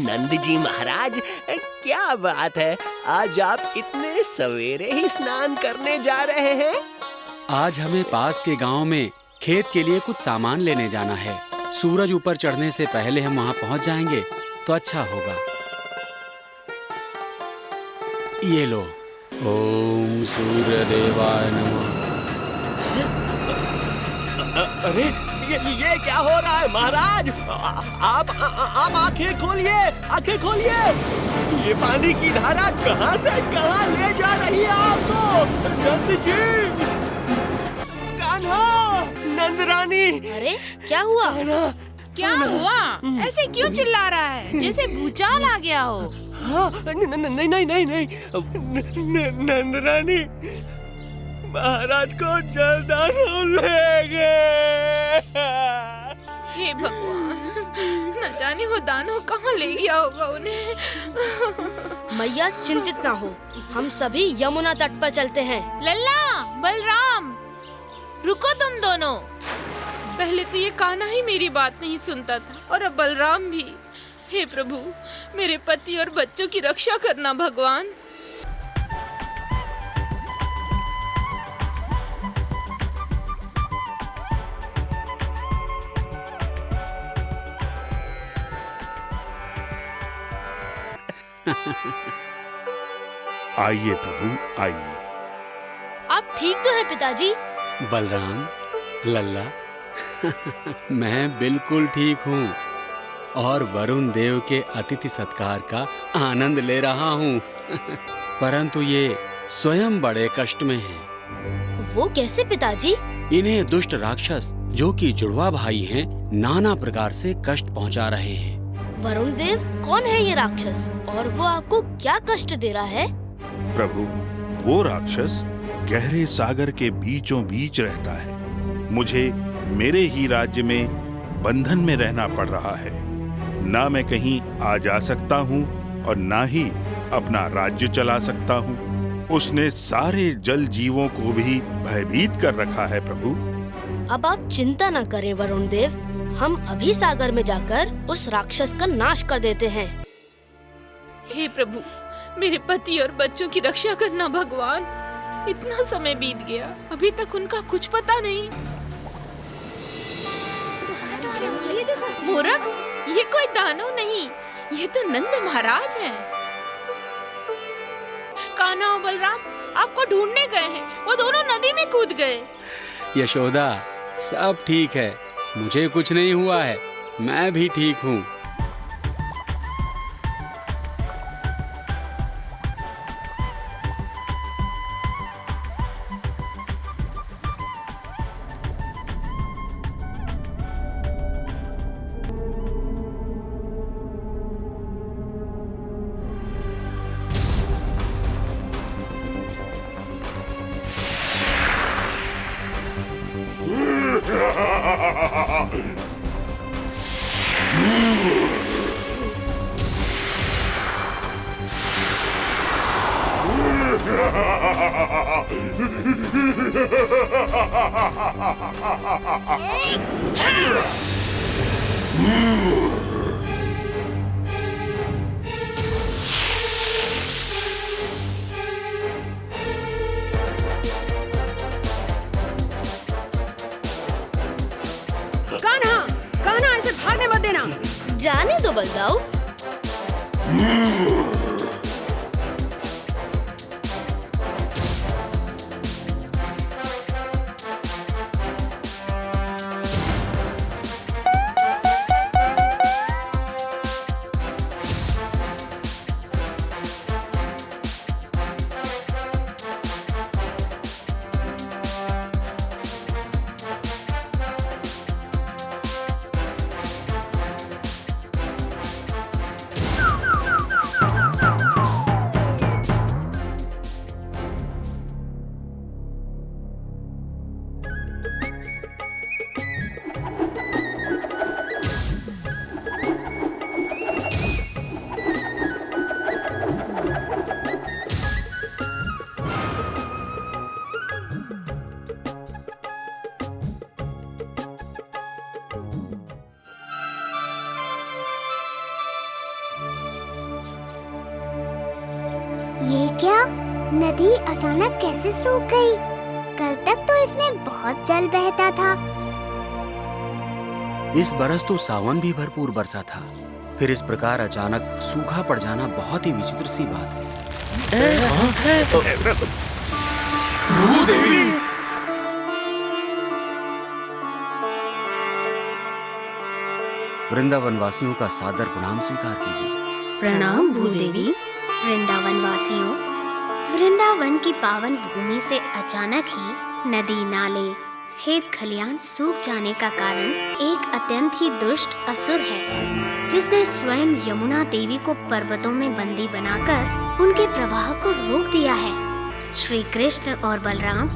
नंद जी महाराज, क्या बात है, आज आप इतने सवेरे ही स्नान करने जा रहे हैं? आज हमें पास के गांव में खेत के लिए कुछ सामान लेने जाना है। सूरज ऊपर चढ़ने से पहले हम वहां पहुंच जाएंगे तो अच्छा होगा। ये लो। ओम सूर्य देवाय नमः। अरे ये क्या हो रहा है महाराज? आप आंखें खोलिए, आंखें खोलिए। ये पानी की धारा कहां से कहां ले जा रही है आपको? नंद जी, कान्हा, नंद रानी। अरे क्या हुआ? क्या हुआ? ऐसे क्यों चिल्ला रहा है जैसे भूचाल आ गया हो? हाँ, नहीं नहीं नहीं नहीं, नंद रानी महाराज को जलदारू ले गए। हे भगवान, न जाने वो दानव कहाँ ले गया होगा उन्हें। मैया चिंतित ना हो, हम सभी यमुना तट पर चलते हैं। लल्ला, बलराम, रुको तुम दोनों। पहले तो ये कान्हा ही मेरी बात नहीं सुनता था और अब बलराम भी। हे प्रभु, मेरे पति और बच्चों की रक्षा करना भगवान। आइए प्रभु, आइए। आप ठीक तो हैं पिताजी? बलराम, लल्ला, मैं बिल्कुल ठीक हूँ और वरुण देव के अतिथि सत्कार का आनंद ले रहा हूँ। परंतु ये स्वयं बड़े कष्ट में हैं। वो कैसे पिताजी? इन्हें दुष्ट राक्षस जो कि जुड़वा भाई हैं, नाना प्रकार से कष्ट पहुँचा रहे हैं। वरुण देव कौन है ये राक्षस और वो आपको क्या कष्ट दे रहा है? प्रभु, वो राक्षस गहरे सागर के बीचों बीच रहता है। मुझे मेरे ही राज्य में बंधन में रहना पड़ रहा है। ना मैं कहीं आ जा सकता हूँ और ना ही अपना राज्य चला सकता हूँ। उसने सारे जल जीवों को भी भयभीत कर रखा है प्रभु। अब आप चिंता न करें वरुण देव, हम अभी सागर में जाकर उस राक्षस का नाश कर देते हैं। हे प्रभु, मेरे पति और बच्चों की रक्षा करना भगवान। इतना समय बीत गया, अभी तक उनका कुछ पता नहीं। मूर्ख, ये कोई दानव नहीं, ये तो नंद महाराज हैं। कान्हा और बलराम आपको ढूंढने गए हैं, वो दोनों नदी में कूद गए। यशोदा, सब ठीक है, मुझे कुछ नहीं हुआ है, मैं भी ठीक हूँ। कान्हा, ऐसे भागने मत देना। जाने दो बलदाऊ। ये क्या? नदी अचानक कैसे सूख गई? कल तक तो इसमें बहुत जल बहता था। इस बरस तो सावन भी भरपूर बरसा था, फिर इस प्रकार अचानक सूखा पड़ जाना बहुत ही विचित्र सी बात है। वृंदावन वासियों का सादर प्रणाम स्वीकार कीजिए। प्रणाम भूदेवी। वृंदावन वासियों, वृंदावन की पावन भूमि से अचानक ही नदी, नाले, खेत खलियान सूख जाने का कारण एक अत्यंत ही दुष्ट असुर है, जिसने स्वयं यमुना देवी को पर्वतों में बंदी बनाकर उनके प्रवाह को रोक दिया है। श्री कृष्ण और बलराम,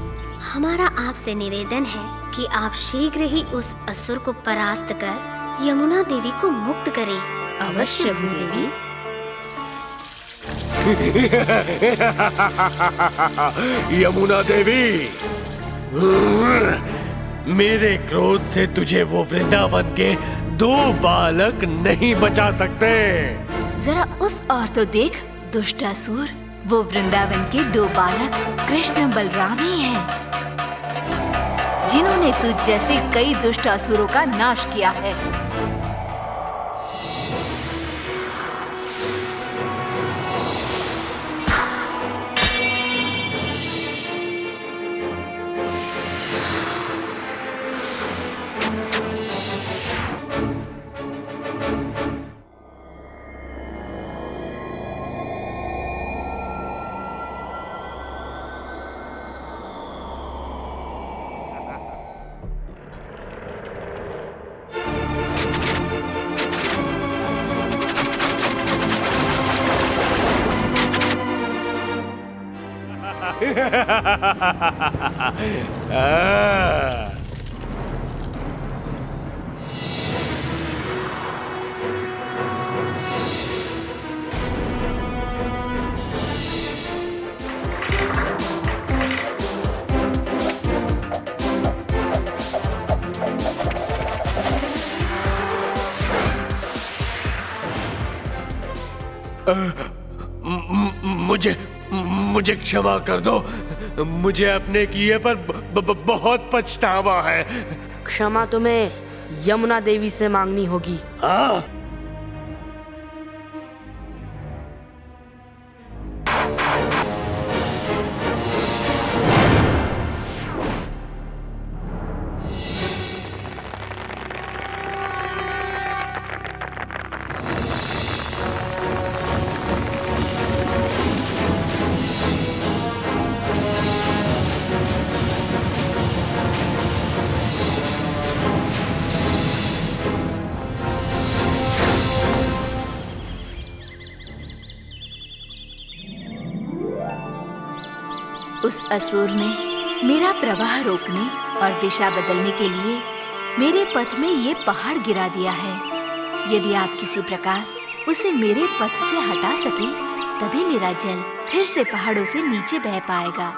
हमारा आपसे निवेदन है कि आप शीघ्र ही उस असुर को परास्त कर यमुना देवी को मुक्त करें। अवश्य भूदेवी। यमुना देवी, मेरे क्रोध से तुझे वो वृंदावन के 2 बालक नहीं बचा सकते। जरा उस और तो देख दुष्टासुर, वो वृंदावन के 2 बालक कृष्ण बलराम ही हैं, जिन्होंने तुझ जैसे कई दुष्ट असुरों का नाश किया है। मुझे क्षमा कर दो। मुझे अपने किए पर बहुत पछतावा है। क्षमा तुम्हें यमुना देवी से मांगनी होगी। हाँ, उस असुर ने मेरा प्रवाह रोकने और दिशा बदलने के लिए मेरे पथ में ये पहाड़ गिरा दिया है। यदि आप किसी प्रकार उसे मेरे पथ से हटा सकें, तभी मेरा जल फिर से पहाड़ों से नीचे बह पाएगा।